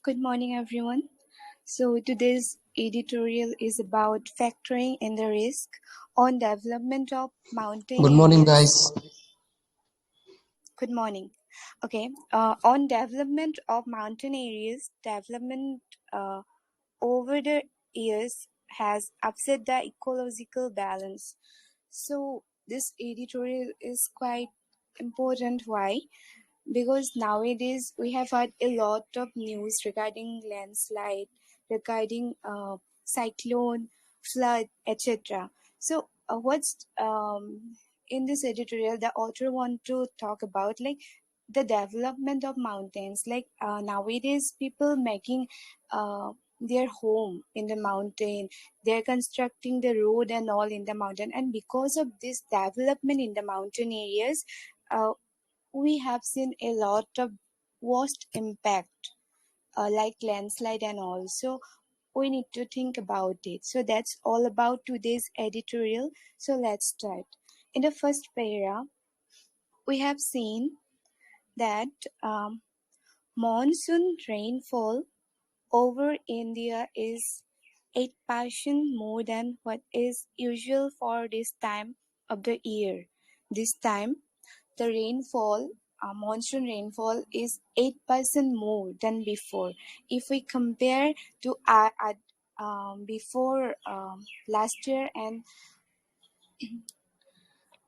Good morning, everyone. So today's editorial is about factoring in the risk on development of mountain Good morning, guys. areas. Good morning. Okay. On development of mountain areas, development over the years has upset the ecological balance. So this editorial is quite important. Why? Because nowadays we have had a lot of news regarding landslide, regarding cyclone, flood, etc. So what's in this editorial the author want to talk about, like the development of mountains, like nowadays people making their home in the mountain, they're constructing the road and all in the mountain, and because of this development in the mountain areas, uh, we have seen a lot of worst impact, like landslide and all. So we need to think about it. So that's all about today's editorial. So let's start. In the first paragraph, we have seen that monsoon rainfall over India is 8% more than what is usual for this time of the year. This time, the rainfall, monsoon rainfall, is 8% more than before. If we compare to before last year and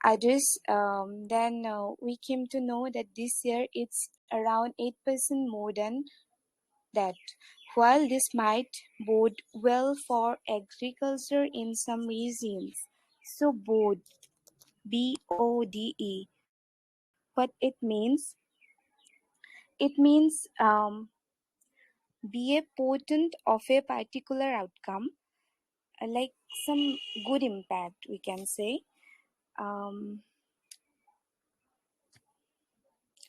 others, then we came to know that this year it's around 8% more than that. While this might bode well for agriculture in some regions, so bode, BODE, what it means? It means be a potent of a particular outcome, like some good impact, we can say.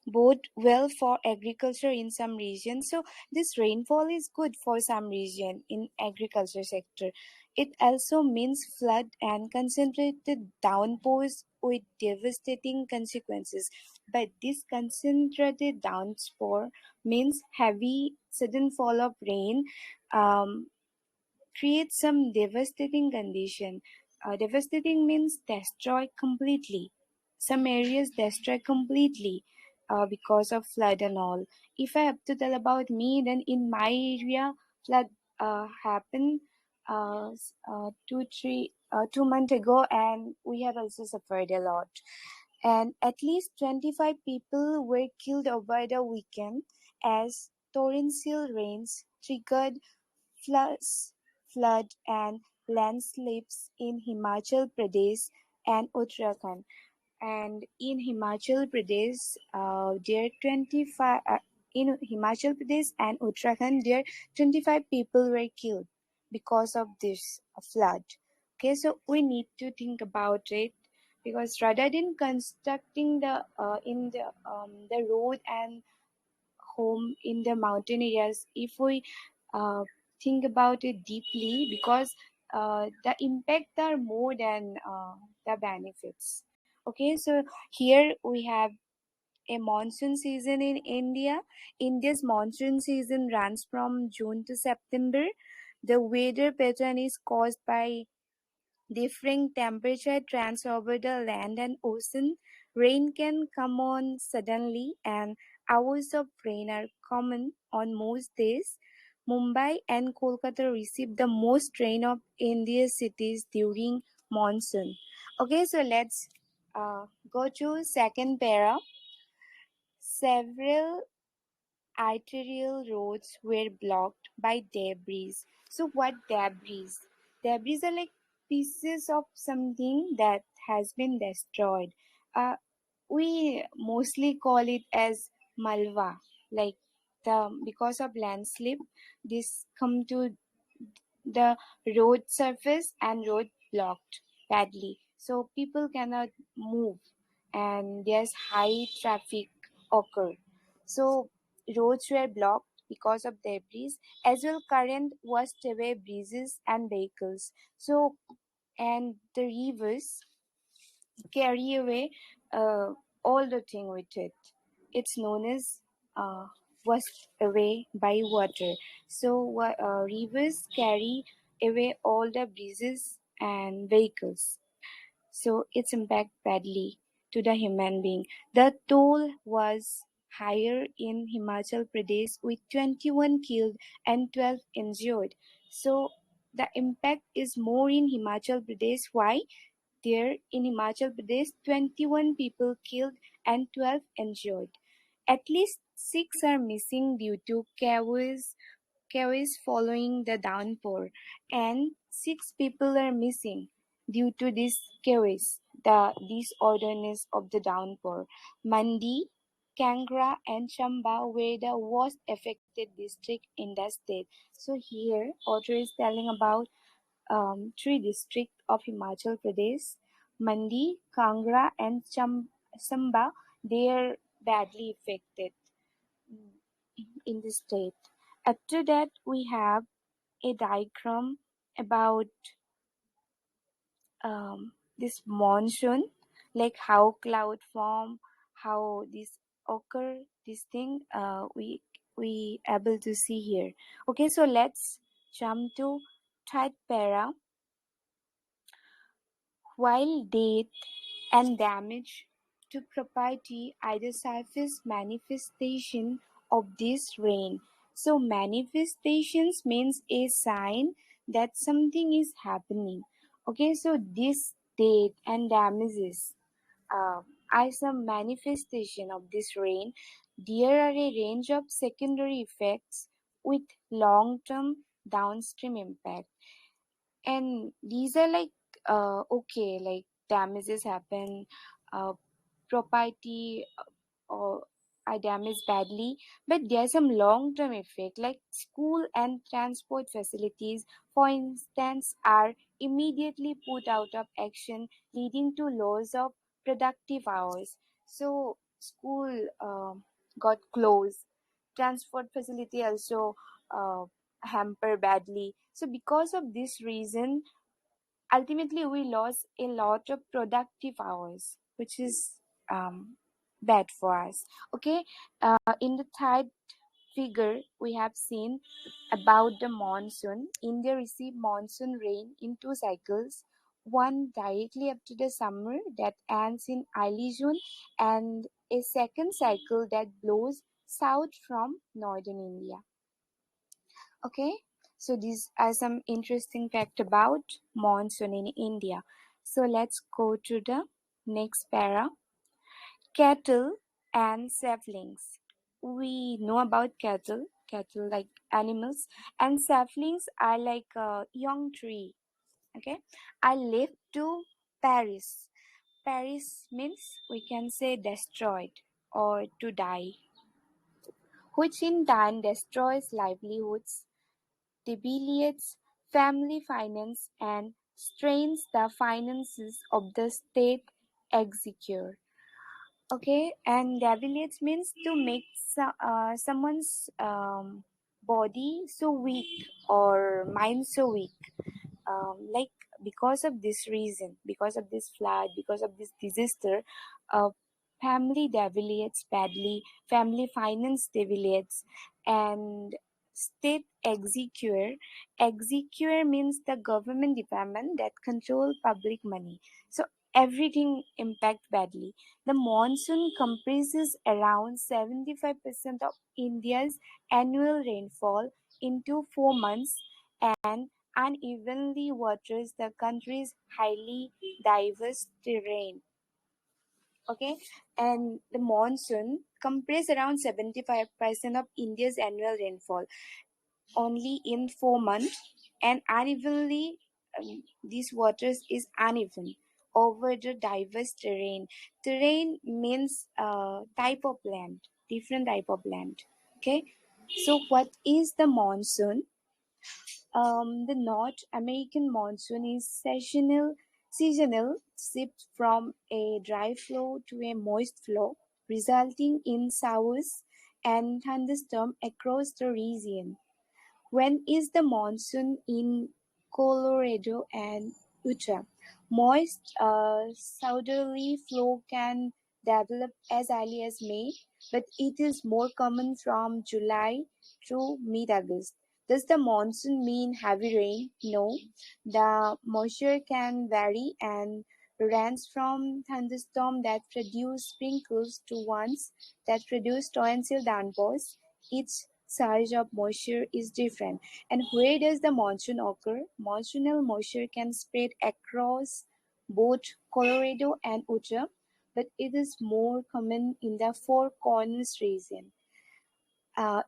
Bode well for agriculture in some regions. So this rainfall is good for some region in agriculture sector. It also means flood and concentrated downpours with devastating consequences. But this concentrated downpour means heavy sudden fall of rain, um, creates some devastating condition. Devastating means destroy completely. Some areas destroy completely because of flood and all. If I have to tell about me, then in my area, flood happened 2 months ago, and we have also suffered a lot. And at least 25 people were killed over the weekend as torrential rains triggered floods, flood and landslips in Himachal Pradesh and Uttarakhand. And in Himachal Pradesh, there 25 in Himachal Pradesh and Uttarakhand, there 25 people were killed because of this flood. Okay, so we need to think about it, because rather than constructing the road and home in the mountain areas, if we uh, think about it deeply, because the impact are more than the benefits. Okay, so here we have a monsoon season in India. India's monsoon season runs from June to September. The weather pattern is caused by differing temperature trends over the land and ocean. Rain can come on suddenly, and hours of rain are common on most days. Mumbai and Kolkata receive the most rain of India's cities during monsoon. Okay, so let's go to second para. Several arterial roads were blocked by debris. So what debris? Debris are like pieces of something that has been destroyed. We mostly call it as malwa. Like because of landslip, this come to the road surface and road blocked badly. So people cannot move and there's high traffic occur. So roads were blocked because of debris, as well current washed away bridges and vehicles. So and the rivers carry away all the thing with it. It's known as washed away by water. So rivers carry away all the bridges and vehicles. So it's impact badly to the human being. The toll was higher in Himachal Pradesh with 21 killed and 12 injured. So the impact is more in Himachal Pradesh. Why? There in Himachal Pradesh, 21 people killed and 12 injured. At least 6 are missing due to chaos following the downpour, and 6 people are missing due to this chaos, the disorderness of the downpour. Mandi, Kangra, and Chamba were the worst affected district in the state. So here, author is telling about three districts of Himachal Pradesh, Mandi, Kangra, and Chamba. They are badly affected in the state. After that, we have a diagram about this monsoon, like how cloud form, how this occur, this thing we able to see here. Okay, so let's jump to third para. While death and damage to property either surface manifestation of this rain. So manifestations means a sign that something is happening. Okay, so this death and damages uh, are some manifestation of this rain. There are a range of secondary effects with long-term downstream impact, and these are like okay, like damages happen, uh, property or are damaged badly, but there's some long-term effect like school and transport facilities, for instance, are immediately put out of action, leading to loss of productive hours. So school got closed, transport facility also uh, hamper badly. So because of this reason, ultimately we lost a lot of productive hours, which is bad for us. Okay, in the third figure we have seen about the monsoon. India received monsoon rain in two cycles, one directly after the summer that ends in early June, and a second cycle that blows south from northern India. Okay, so these are some interesting fact about monsoon in India. So let's go to the next para. Cattle and saplings. We know about cattle like animals, and saplings are like a young tree. Okay, I left to Paris. Paris means we can say destroyed or to die, which in turn destroys livelihoods, debilitates family finance, and strains the finances of the state exchequer. Okay, and debilitates means to make someone's body so weak or mind so weak, like because of this reason, because of this flood, because of this disaster, uh, family deviates badly, family finance deviates, and state executor means the government department that control public money. So everything impact badly. The monsoon comprises around 75% of India's annual rainfall into 4 months, and unevenly waters the country's highly diverse terrain. Okay, and the monsoon comprises around 75% of India's annual rainfall only in 4 months, and unevenly these waters is uneven over the diverse terrain. Terrain means type of land, different type of land. Okay, so what is the monsoon? The North American monsoon is seasonal shift from a dry flow to a moist flow, resulting in showers and thunderstorms across the region. When is the monsoon in Colorado and Utah? Moist southerly flow can develop as early as May, but it is more common from July to mid-August. Does the monsoon mean heavy rain? No. The moisture can vary and range from thunderstorms that produce sprinkles to ones that produce torrential downpours. Each surge of moisture is different. And where does the monsoon occur? Monsoonal moisture can spread across both Colorado and Utah, but it is more common in the Four Corners region.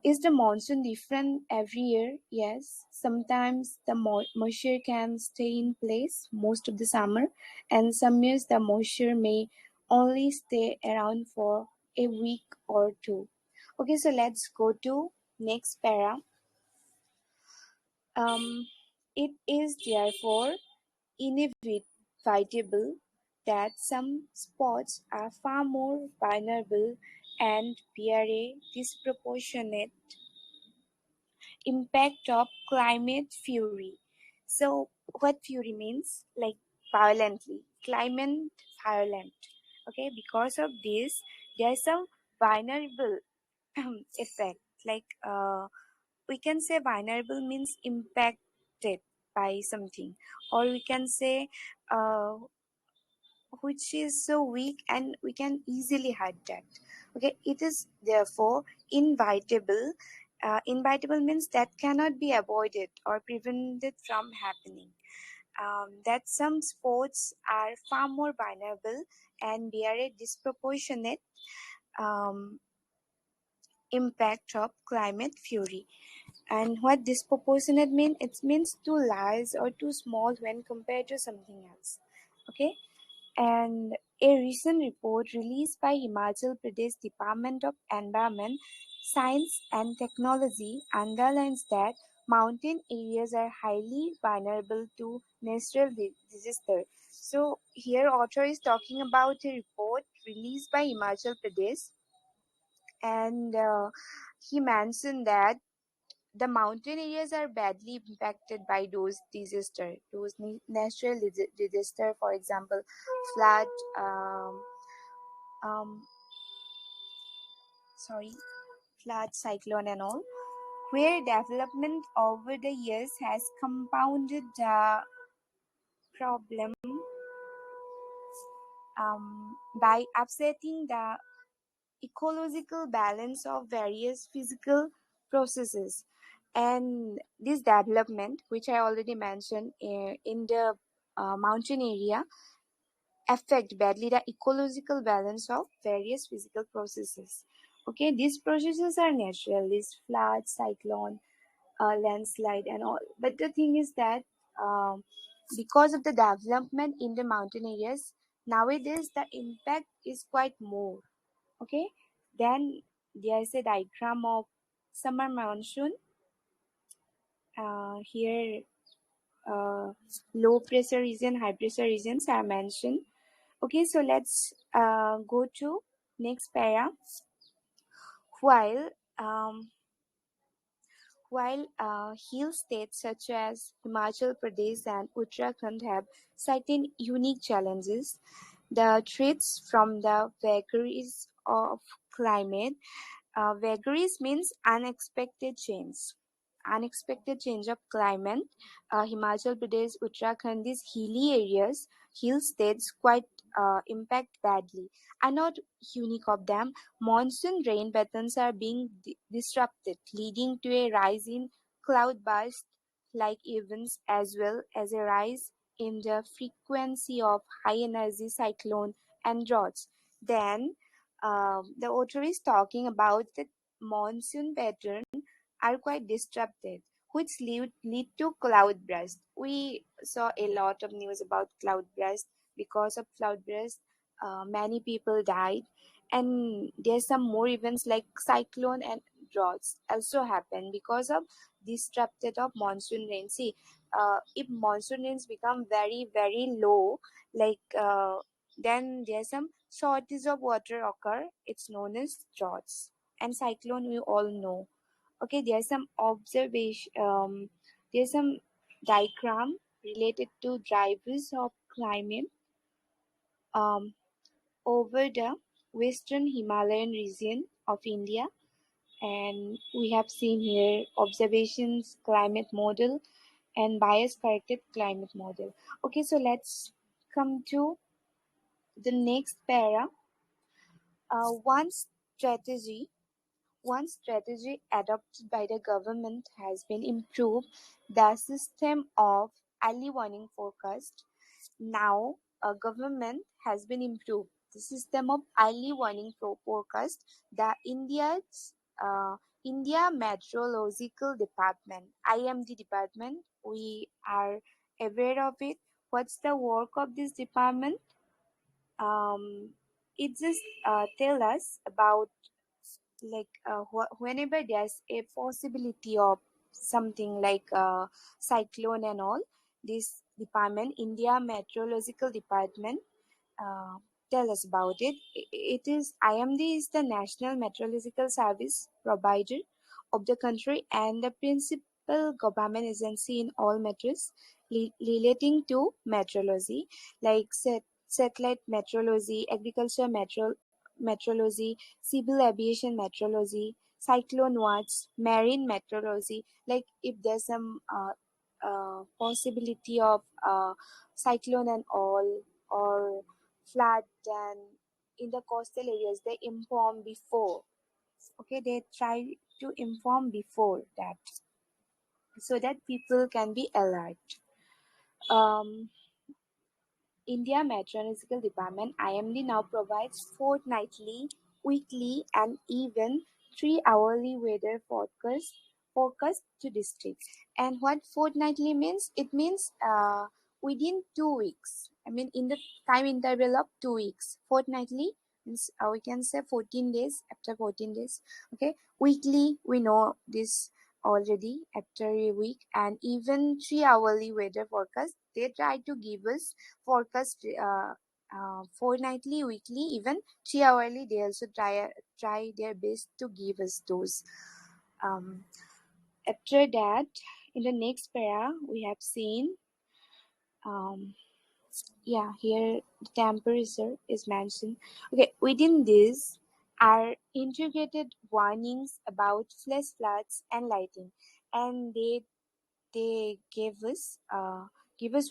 Is the monsoon different every year? Yes. Sometimes the moisture can stay in place most of the summer, and some years the moisture may only stay around for a week or two. Okay, so let's go to next para. It is therefore inevitable that some spots are far more vulnerable and bear a disproportionate impact of climate fury. So, what fury means? Like violently, climate violent. Okay, because of this, there's some vulnerable effect. Like we can say vulnerable means impacted by something, or we can say uh, which is so weak and we can easily hide that. Okay, it is therefore inevitable. Inevitable means that cannot be avoided or prevented from happening. That some sports are far more vulnerable and bear a disproportionate um, impact of climate fury. And what disproportionate mean? It means too large or too small when compared to something else. Okay, and a recent report released by Himachal Pradesh Department of Environment, Science and Technology underlines that mountain areas are highly vulnerable to natural disaster. So here author is talking about a report released by Himachal Pradesh, and he mentioned that the mountain areas are badly impacted by those disasters, those natural disaster, for example, flood, um, sorry, flood, cyclone, and all, where development over the years has compounded the problem by upsetting the ecological balance of various physical processes. And this development, which I already mentioned in the mountain area, affect badly the ecological balance of various physical processes. Okay, these processes are natural, this flood, cyclone, landslide, and all. But the thing is that um, because of the development in the mountain areas, nowadays the impact is quite more. Okay, then there is a diagram of summer monsoon. Here, low pressure region, high pressure regions are mentioned. Okay, so let's go to next para. While um, while hill states such as Himachal Pradesh and Uttarakhand have certain unique challenges, the threats from the vagaries of climate. Vagaries means unexpected change. Unexpected change of climate. Himachal Pradesh, Uttarakhand, these hilly areas, hill states quite impact badly. Are not unique of them. Monsoon rain patterns are being disrupted, leading to a rise in cloud burst like events as well as a rise in the frequency of high energy cyclone and droughts. Then the author is talking about the monsoon pattern are quite disrupted, which lead to cloud burst. We saw a lot of news about cloud burst. Because of cloud burst, many people died, and there's some more events like cyclone and droughts also happen because of disrupted of monsoon rain. See, if monsoon rains become very low, like then there's some shortage of water occur. It's known as droughts. And cyclone we all know. Okay, there's some observation. There's some diagram related to drivers of climate um, over the western Himalayan region. of India. And we have seen here observations, climate model, and bias corrected climate model. Okay, so let's come to the next para. Uh, one strategy One strategy adopted by the government has been improve the system of early warning forecast. Now, a government has been improved the system of early warning forecast. The India Meteorological Department, IMD department, we are aware of it. What's the work of this department? It just tell us about like whenever there's a possibility of something like cyclone and all, this department, India Meteorological Department, uh, tell us about it. It is IMD is the National Meteorological Service provider of the country and the principal government agency in all matters relating to meteorology, like satellite meteorology, agriculture meteorology, civil aviation meteorology, cyclone watch, marine meteorology. Like if there's some possibility of cyclone and all, or flood, and in the coastal areas they inform before. Okay, they try to inform before that so that people can be alert. um, India Meteorological Department (IMD) now provides fortnightly, weekly, and even 3 hourly weather forecast to districts. And what fortnightly means? It means within 2 weeks. I mean, in the time interval of 2 weeks. Fortnightly means we can say 14 days after 14 days. Okay. Weekly, we know this already after a week, and even 3 hourly weather forecast. They try to give us forecast fortnightly, weekly, even 3 hourly. They also try their best to give us those. Um, After that, in the next para, we have seen, um, yeah, here the temperature is mentioned. Okay, within this are integrated warnings about flash floods and lighting, and they give us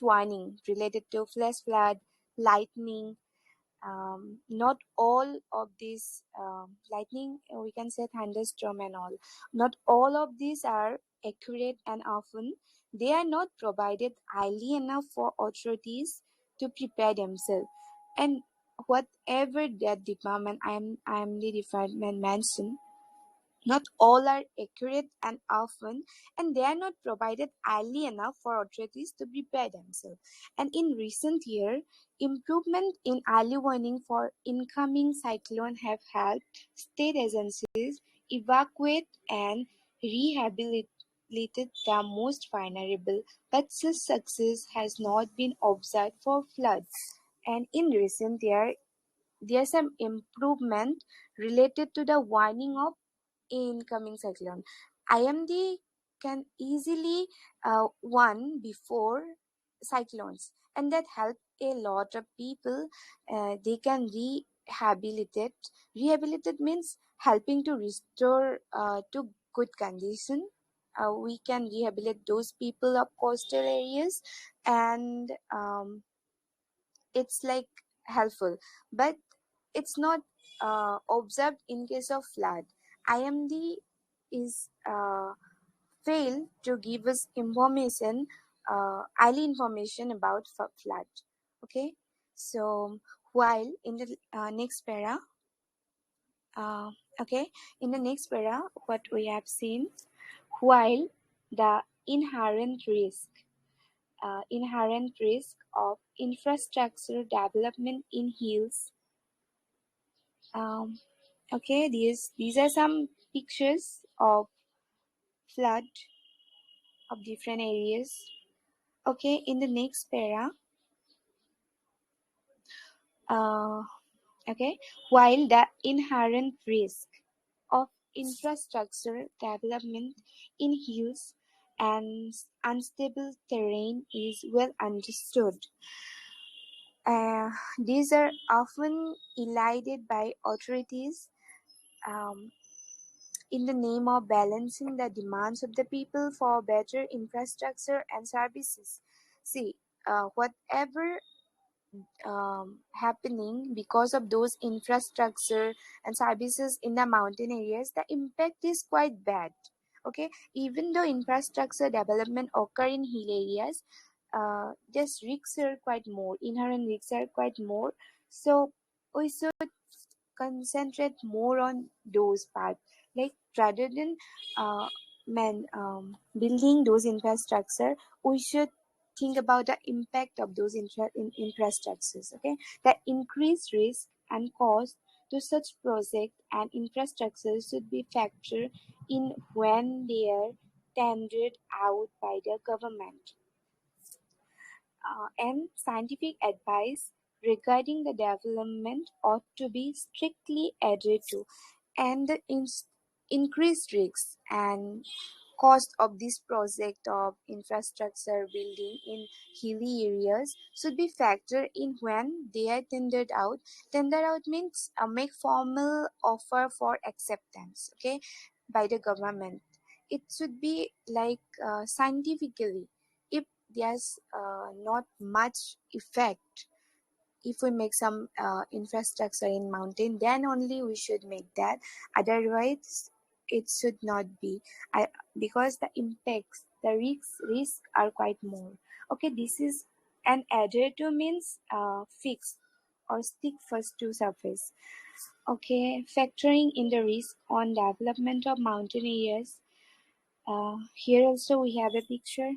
warning related to flash flood, lightning. Not all of these lightning, we can say thunderstorm and all, not all of these are accurate, and often they are not provided early enough for authorities to prepare themselves. And whatever that department, I'm the department mentioned, not all are accurate and often, and they are not provided early enough for authorities to prepare themselves. And in recent year, improvement in early warning for incoming cyclone have helped state agencies evacuate and rehabilitate the most vulnerable, but such success has not been observed for floods. And in recent year, there's some improvement related to the warning of incoming cyclone. IMD can easily warn before cyclones, and that help a lot of people. They can rehabilitate. Rehabilitate means helping to restore to good condition. We can rehabilitate those people of coastal areas, and it's like helpful, but it's not observed in case of flood. IMD is fail to give us information, early information about flood. Okay, so while in the next para, uh, okay, in the next para, what we have seen, while the inherent risk of infrastructure development in hills. Um, okay, these are some pictures of flood of different areas. Okay, in the next para, uh, okay, while the inherent risk of infrastructure development in hills and unstable terrain is well understood. These are often elided by authorities, in the name of balancing the demands of the people for better infrastructure and services. See, whatever happening because of those infrastructure and services in the mountain areas, the impact is quite bad. Okay, even though infrastructure development occur in hill areas, just risks are quite more, inherent risks are quite more. So we should concentrate more on those parts, like rather than uh, building those infrastructure, we should think about the impact of those infrastructures. Okay, the increased risk and cost to such project and infrastructures should be factored in when they are tendered out by the government. And scientific advice regarding the development ought to be strictly adhered to, and the increased risks and cost of this project of infrastructure building in hilly areas should be factored in when they are tendered out. Tender out means make formal offer for acceptance, okay, by the government. It should be like scientifically. If there's not much effect, if we make some infrastructure in mountain, then only we should make that. Otherwise it should not be. Because the impacts, the risks are quite more. Okay, this is an adhere to means fix or stick first to surface. Okay, factoring in the risk on development of mountain areas. Here also we have a picture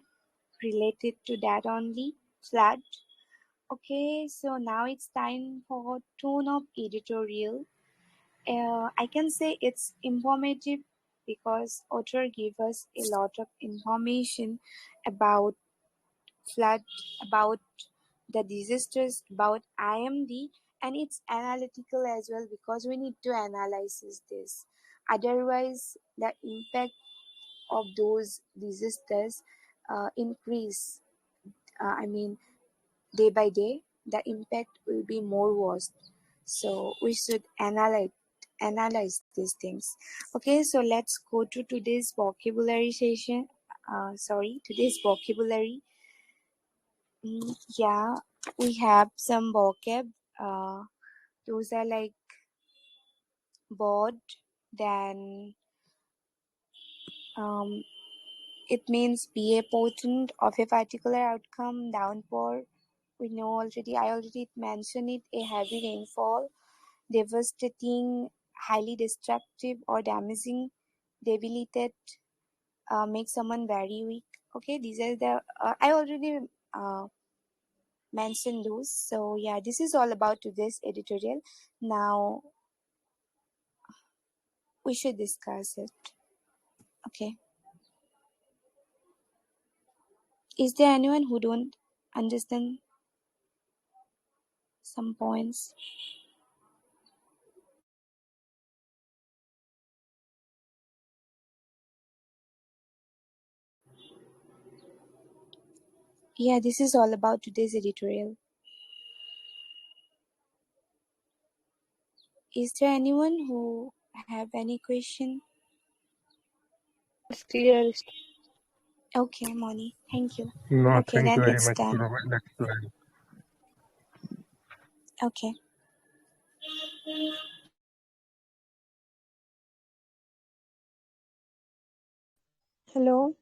related to that only, flood. Okay, so now it's time for tone of editorial. I can say it's informative because author give us a lot of information about flood, about the disasters, about IMD, and it's analytical as well because we need to analyze this. Otherwise, the impact of those disasters increase. I mean, day by day, the impact will be more worse. So we should analyze these things. Okay, so let's go to today's vocabulary session. Today's vocabulary. Yeah, we have some vocab. Those are like bored, then um, it means be a potent of a particular outcome, downpour. We know already, I already mentioned it, a heavy rainfall, devastating, highly destructive or damaging, debilitate, make someone very weak. Okay, these are the, I already uh, mentioned those. So yeah, this is all about today's editorial. Now we should discuss it. Okay. Is there anyone who don't understand some points? Yeah, this is all about today's editorial. Is there anyone who have any question? It's clear. Okay, Moni. Thank you. No, Okay, thank you then very it's much for done. explaining. Okay. Hello.